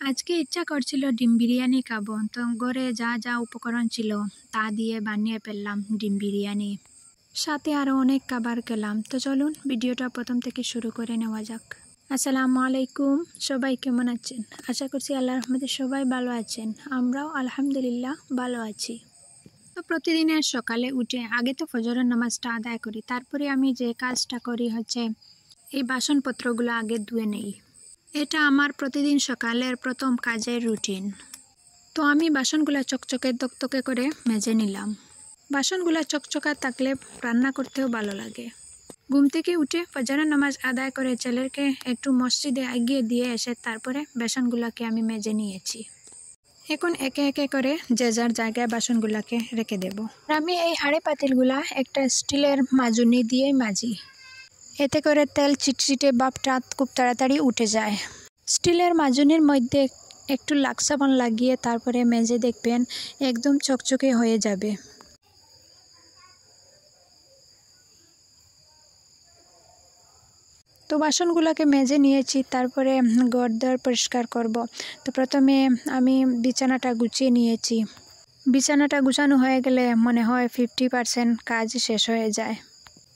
আজকে ইচ্ছা করছিল ডিম বিরিয়ানি খাবো, তো ঘরে যা যা উপকরণ ছিল তা দিয়ে বানিয়ে ফেললাম ডিম বিরিয়ানি। সাথে আরও অনেক খাবার খেলাম। তো চলুন ভিডিওটা প্রথম থেকে শুরু করে নেওয়া যাক। আসসালামু আলাইকুম, সবাই কেমন আছেন? আশা করছি আল্লাহর রহমতে সবাই ভালো আছেন। আমরাও আলহামদুলিল্লাহ ভালো আছি। তো প্রতিদিনের সকালে উঠে আগে তো ফজরের নামাজটা আদায় করি, তারপরে আমি যে কাজটা করি হচ্ছে এই বাসনপত্রগুলো আগে ধুয়ে নেই। এটা আমার প্রতিদিন সকালের প্রথম কাজের রুটিন। তো আমি বাসনগুলো চকচকে তকতকে করে মেজে নিলাম। বাসনগুলো চকচকা থাকলে রান্না করতেও ভালো লাগে। ঘুম থেকে উঠে ফজরের নামাজ আদায় করে ছেলেকে একটু মসজিদে এগিয়ে দিয়ে এসে তারপরে বাসনগুলোকে আমি মেজে নিয়েছি। এখন একে একে করে যে যার জায়গায় বাসনগুলোকে রেখে দেব। আমি এই হাঁড়ি পাতিলগুলা একটা স্টিলের মাজুনি দিয়েই মাজি। এতে করে তেল চিটচিটে ভাবটা খুব তাড়াতাড়ি উঠে যায়। স্টিলের মাজুনির মধ্যে একটু লাক্স সাবান লাগিয়ে তারপরে মেজে দেখবেন একদম চকচকে হয়ে যাবে। তো বাসনগুলোকে মেজে নিয়েছি, তারপরে ঘরদোর পরিষ্কার করব। তো প্রথমে আমি বিছানাটা গুছিয়ে নিয়েছি। বিছানাটা গুছানো হয়ে গেলে মনে হয় 50% কাজ শেষ হয়ে যায়।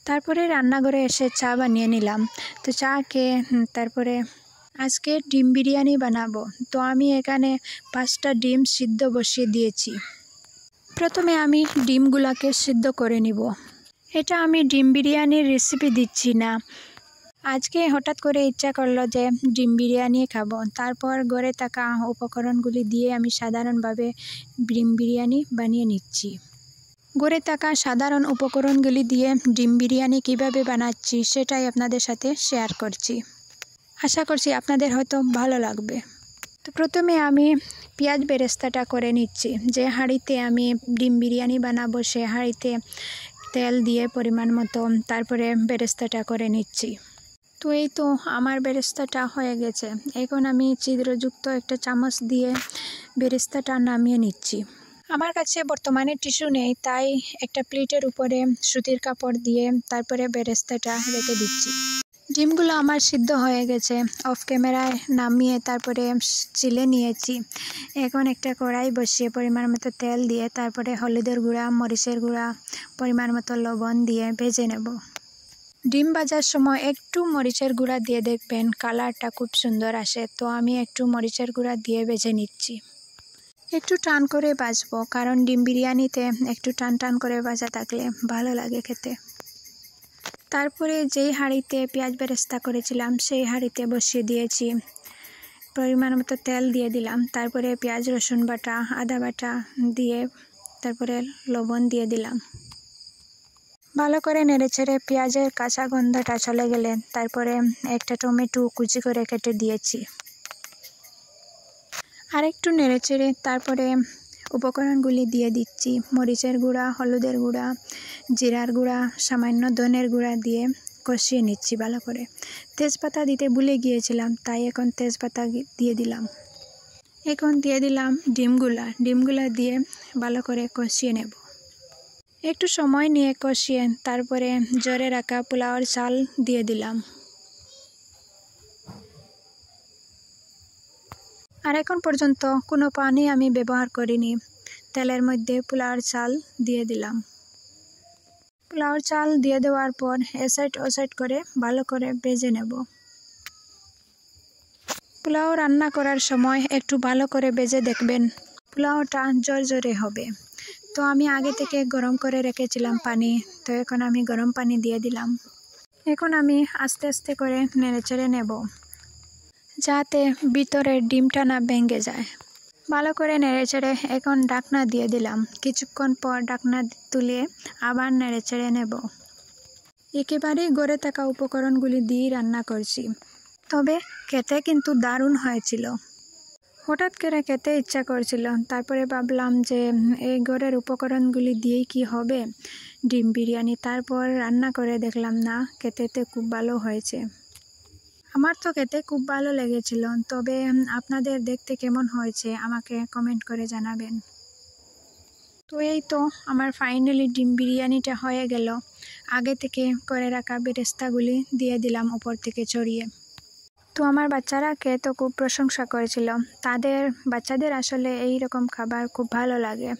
তারপরে রান্নাঘরে এসে চা বানিয়ে নিলাম। তো চা খেয়ে তারপরে আজকে ডিম বিরিয়ানি বানাবো। তো আমি এখানে 5টা ডিম সিদ্ধ বসিয়ে দিয়েছি। প্রথমে আমি ডিমগুলাকে সিদ্ধ করে নিব। এটা আমি ডিম বিরিয়ানির রেসিপি দিচ্ছি না, আজকে হঠাৎ করে ইচ্ছা করলো যে ডিম বিরিয়ানি খাবো। তারপর ঘরে থাকা উপকরণগুলি দিয়ে আমি সাধারণভাবে ডিম বিরিয়ানি বানিয়ে নিচ্ছি। ঘরে থাকা সাধারণ উপকরণগুলি দিয়ে ডিম বিরিয়ানি কিভাবে বানাচ্ছি সেটাই আপনাদের সাথে শেয়ার করছি। আশা করছি আপনাদের হয়তো ভালো লাগবে। তো প্রথমে আমি পেঁয়াজ বেরেস্তাটা করে নিচ্ছি। যে হাঁড়িতে আমি ডিম বিরিয়ানি বানাবো সে হাঁড়িতে তেল দিয়ে পরিমাণ মতো তারপরে বেরেস্তাটা করে নিচ্ছি। তো এই তো আমার বেরেস্তাটা হয়ে গেছে। এখন আমি ছিদ্রযুক্ত একটা চামচ দিয়ে বেরেস্তাটা নামিয়ে নিচ্ছি। আমার কাছে বর্তমানে টিস্যু নেই, তাই একটা প্লেটের উপরে সুতির কাপড় দিয়ে তারপরে বেরেস্তাটা রেখে দিচ্ছি। ডিমগুলো আমার সিদ্ধ হয়ে গেছে। অফ ক্যামেরায় নামিয়ে তারপরে চিলে নিয়েছি। এখন একটা কড়াই বসিয়ে পরিমাণ মতো তেল দিয়ে তারপরে হলুদের গুঁড়া, মরিচের গুঁড়া, পরিমাণ মতো লবণ দিয়ে ভেজে নেব। ডিম ভাজার সময় একটু মরিচের গুঁড়া দিয়ে দেখবেন কালারটা খুব সুন্দর আসে। তো আমি একটু মরিচের গুঁড়া দিয়ে ভেজে নিচ্ছি। একটু টান করে ভাজবো, কারণ ডিম বিরিয়ানিতে একটু টান টান করে ভাজা থাকলে ভালো লাগে খেতে। তারপরে যেই হাঁড়িতে পেঁয়াজ বেরেস্তা করেছিলাম সেই হাঁড়িতে বসিয়ে দিয়েছি। পরিমাণ মতো তেল দিয়ে দিলাম। তারপরে পেঁয়াজ রসুন বাটা, আদা বাটা দিয়ে তারপরে লবণ দিয়ে দিলাম। ভালো করে নেড়েচেড়ে পেঁয়াজের কাঁচা গন্ধটা চলে গেলে তারপরে একটা টমেটো কুচি করে কেটে দিয়েছি। আর একটু নেড়েচেড়ে তারপরে উপকরণগুলি দিয়ে দিচ্ছি। মরিচের গুঁড়া, হলুদের গুঁড়া, জিরার গুঁড়া, সামান্য ধনের গুঁড়া দিয়ে কষিয়ে নিচ্ছি ভালো করে। তেজপাতা দিতে ভুলে গিয়েছিলাম, তাই এখন তেজপাতা দিয়ে দিলাম। এখন দিয়ে দিলাম ডিমগুলা দিয়ে ভালো করে কষিয়ে নেব। একটু সময় নিয়ে কষিয়ে তারপরে জোরে রাখা পোলাওর চাল দিয়ে দিলাম। আর এখন পর্যন্ত কোনো পানি আমি ব্যবহার করিনি। তেলের মধ্যে পোলাওর চাল দিয়ে দিলাম। পোলাওর চাল দিয়ে দেওয়ার পর এসাইড ওসাইড করে ভালো করে ভেজে নেব। পোলাও রান্না করার সময় একটু ভালো করে ভেজে দেখবেন পোলাওটা জরজরে হবে। তো আমি আগে থেকে গরম করে রেখেছিলাম পানি, তো এখন আমি গরম পানি দিয়ে দিলাম। এখন আমি আস্তে আস্তে করে নেড়েচেড়ে নেব, যাতে ভিতরের ডিমটা না ভেঙে যায়। ভালো করে নেড়েচেড়ে এখন ঢাকনা দিয়ে দিলাম। কিছুক্ষণ পর ঢাকনা তুলে আবার নেড়েচেড়ে নেব। একেবারেই গড়ে থাকা উপকরণগুলি দিয়ে রান্না করছি, তবে খেতে কিন্তু দারুণ হয়েছিল। হঠাৎ করে খেতে ইচ্ছা করছিল, তারপরে ভাবলাম যে এই ঘরের উপকরণগুলি দিয়েই কি হবে ডিম বিরিয়ানি। তারপর রান্না করে দেখলাম না, খেতে খুব ভালো হয়েছে। আমার তো খেতে খুব ভালো লেগেছিল, তবে আপনাদের দেখতে কেমন হয়েছে আমাকে কমেন্ট করে জানাবেন। তো এই তো আমার ফাইনালি ডিম বিরিয়ানিটা হয়ে গেল। আগে থেকে করে রাখা বেরেস্তাগুলি দিয়ে দিলাম উপর থেকে ছড়িয়ে। তো আমার বাচ্চারা খেয়ে তো খুব প্রশংসা করেছিল, তাদের বাচ্চাদের আসলে এই রকম খাবার খুব ভালো লাগে।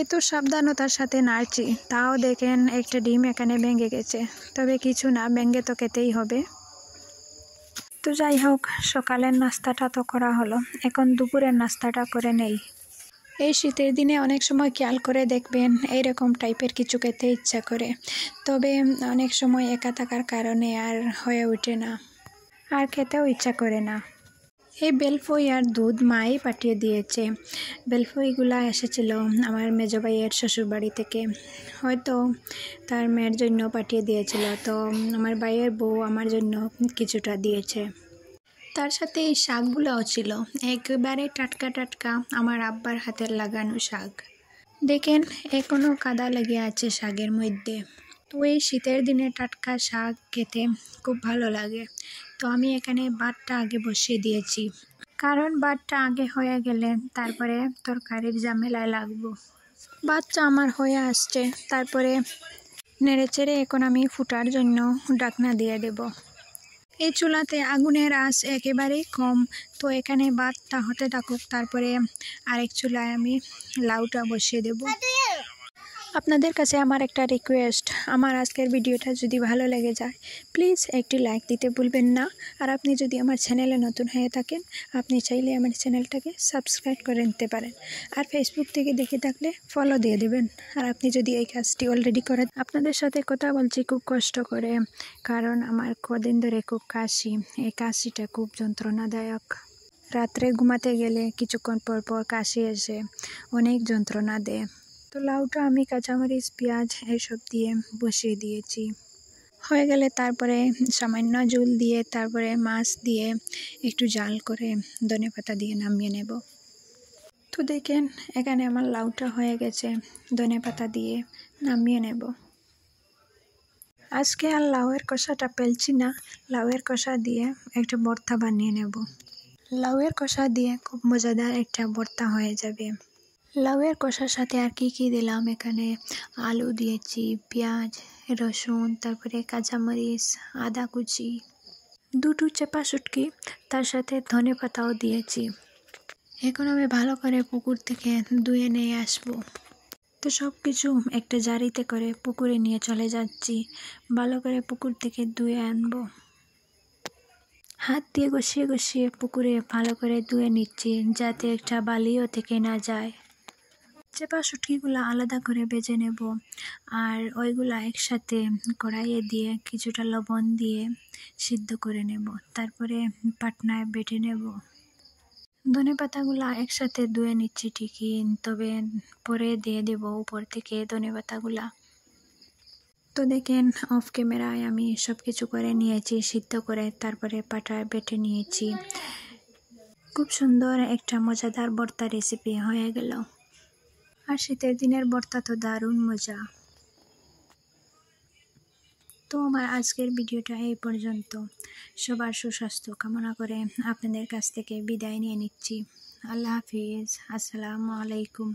এত সাবধানতার সাথে নাড়ছি, তাও দেখেন একটা ডিম এখানে ভেঙে গেছে, তবে কিছু না, ভেঙে তো খেতেই হবে। তো যাই হোক, সকালের নাস্তাটা তো করা হলো, এখন দুপুরের নাস্তাটা করে নেই। এই শীতের দিনে অনেক সময় খেয়াল করে দেখবেন এইরকম টাইপের কিছু খেতে ইচ্ছা করে, তবে অনেক সময় একা থাকার কারণে আর হয়ে ওঠে না, আর খেতেও ইচ্ছা করে না। এই বেলফই আর দুধ মাই পাঠিয়ে দিয়েছে। বেলফইগুলা এসেছিল আমার মেজো ভাইয়ের শ্বশুরবাড়ি থেকে, হয়তো তার মেয়ের জন্য পাঠিয়ে দিয়েছিল, তো আমার ভাইয়ের বউ আমার জন্য কিছুটা দিয়েছে। তার সাথে এই শাকগুলোও ছিল, একেবারে টাটকা টাটকা আমার আব্বার হাতের লাগানো শাক। দেখেন এখনো কাদা লেগে আছে শাকের মধ্যে। তো এই শীতের দিনে টাটকা শাক খেতে খুব ভালো লাগে। তো আমি এখানে ভাতটা আগে বসিয়ে দিয়েছি, কারণ ভাতটা আগে হয়ে গেলে তারপরে তরকারির ঝামেলায় লাগবো। ভাতটা আমার হয়ে আসছে, তারপরে নেড়েচেড়ে এখন আমি ফুটার জন্য ঢাকনা দিয়ে দেব। এই চুলাতে আগুনের আঁচ একেবারেই কম, তো এখানে ভাতটা হতে থাকুক, তারপরে আরেক চুলায় আমি লাউটা বসিয়ে দেব। আপনাদের কাছে আমার একটা রিকোয়েস্ট, আমার আজকের ভিডিওটা যদি ভালো লেগে যায় প্লিজ একটি লাইক দিতে ভুলবেন না। আর আপনি যদি আমার চ্যানেলে নতুন হয়ে থাকেন, আপনি চাইলে আমার চ্যানেলটাকে সাবস্ক্রাইব করে নিতে পারেন। আর ফেসবুক থেকে দেখে থাকলে ফলো দিয়ে দেবেন। আর আপনি যদি এই কাজটি অলরেডি করেন, আপনাদের সাথে কথা বলছি খুব কষ্ট করে, কারণ আমার কদিন ধরে খুব কাশি, এই কাশিটা খুব যন্ত্রণাদায়ক। রাত্রে ঘুমাতে গেলে কিছুক্ষণ পর পর কাশি এসে অনেক যন্ত্রণা দেয়। তো লাউটা আমি কাঁচামরিচ পেঁয়াজ এসব দিয়ে বসিয়ে দিয়েছি, হয়ে গেলে তারপরে সামান্য ঝোল দিয়ে তারপরে মাছ দিয়ে একটু জাল করে ধনেপাতা দিয়ে নামিয়ে নেব। তো দেখেন এখানে আমার লাউটা হয়ে গেছে, ধনেপাতা দিয়ে নামিয়ে নেব। আজকে আর লাউয়ের কষাটা পেলছি না, লাউয়ের কষা দিয়ে একটা ভর্তা বানিয়ে নেব। লাউয়ের কষা দিয়ে খুব মজাদার একটা ভর্তা হয়ে যাবে। লাউয়ের কষার সাথে আর কি দিলাম, এখানে আলু দিয়েছি, পেঁয়াজ, রসুন, তারপরে কাঁচামরিচ, আদা কুচি, দুটো চেপা শুটকি, তার সাথে ধনেপাতাও দিয়েছি। এখন আমি ভালো করে পুকুর থেকে ধুয়ে নিয়ে আসবো। তো সব কিছু একটা জারিতে করে পুকুরে নিয়ে চলে যাচ্ছি, ভালো করে পুকুর থেকে ধুয়ে আনবো। হাত দিয়ে ঘষিয়ে ঘষিয়ে পুকুরে ভালো করে ধুয়ে নিচ্ছি, যাতে একটা বালিও থেকে না যায়। চেপা শুটকিগুলো আলাদা করে ভেজে নেব, আর ওইগুলা একসাথে কড়াইয়ে দিয়ে কিছুটা লবণ দিয়ে সিদ্ধ করে নেব, তারপরে পাটনায় বেটে নেব। ধনেপাতাগুলো একসাথে ধুয়ে নিচ্ছি ঠিকই, তবে পরে দিয়ে দেব উপর থেকে ধনেপাতাগুলা। তো দেখেন অফ ক্যামেরায় আমি সব কিছু করে নিয়েছি, সিদ্ধ করে তারপরে পাটায় বেটে নিয়েছি। খুব সুন্দর একটা মজাদার ভর্তা রেসিপি হয়ে গেল। আর শীতের দিনের ভর্তা তো দারুণ মজা। তো আমার আজকের ভিডিওটা এই পর্যন্ত। সবার সুস্বাস্থ্য কামনা করে আপনাদের কাছ থেকে বিদায় নিয়ে নিচ্ছি। আল্লাহ হাফিজ, আসসালামু আলাইকুম।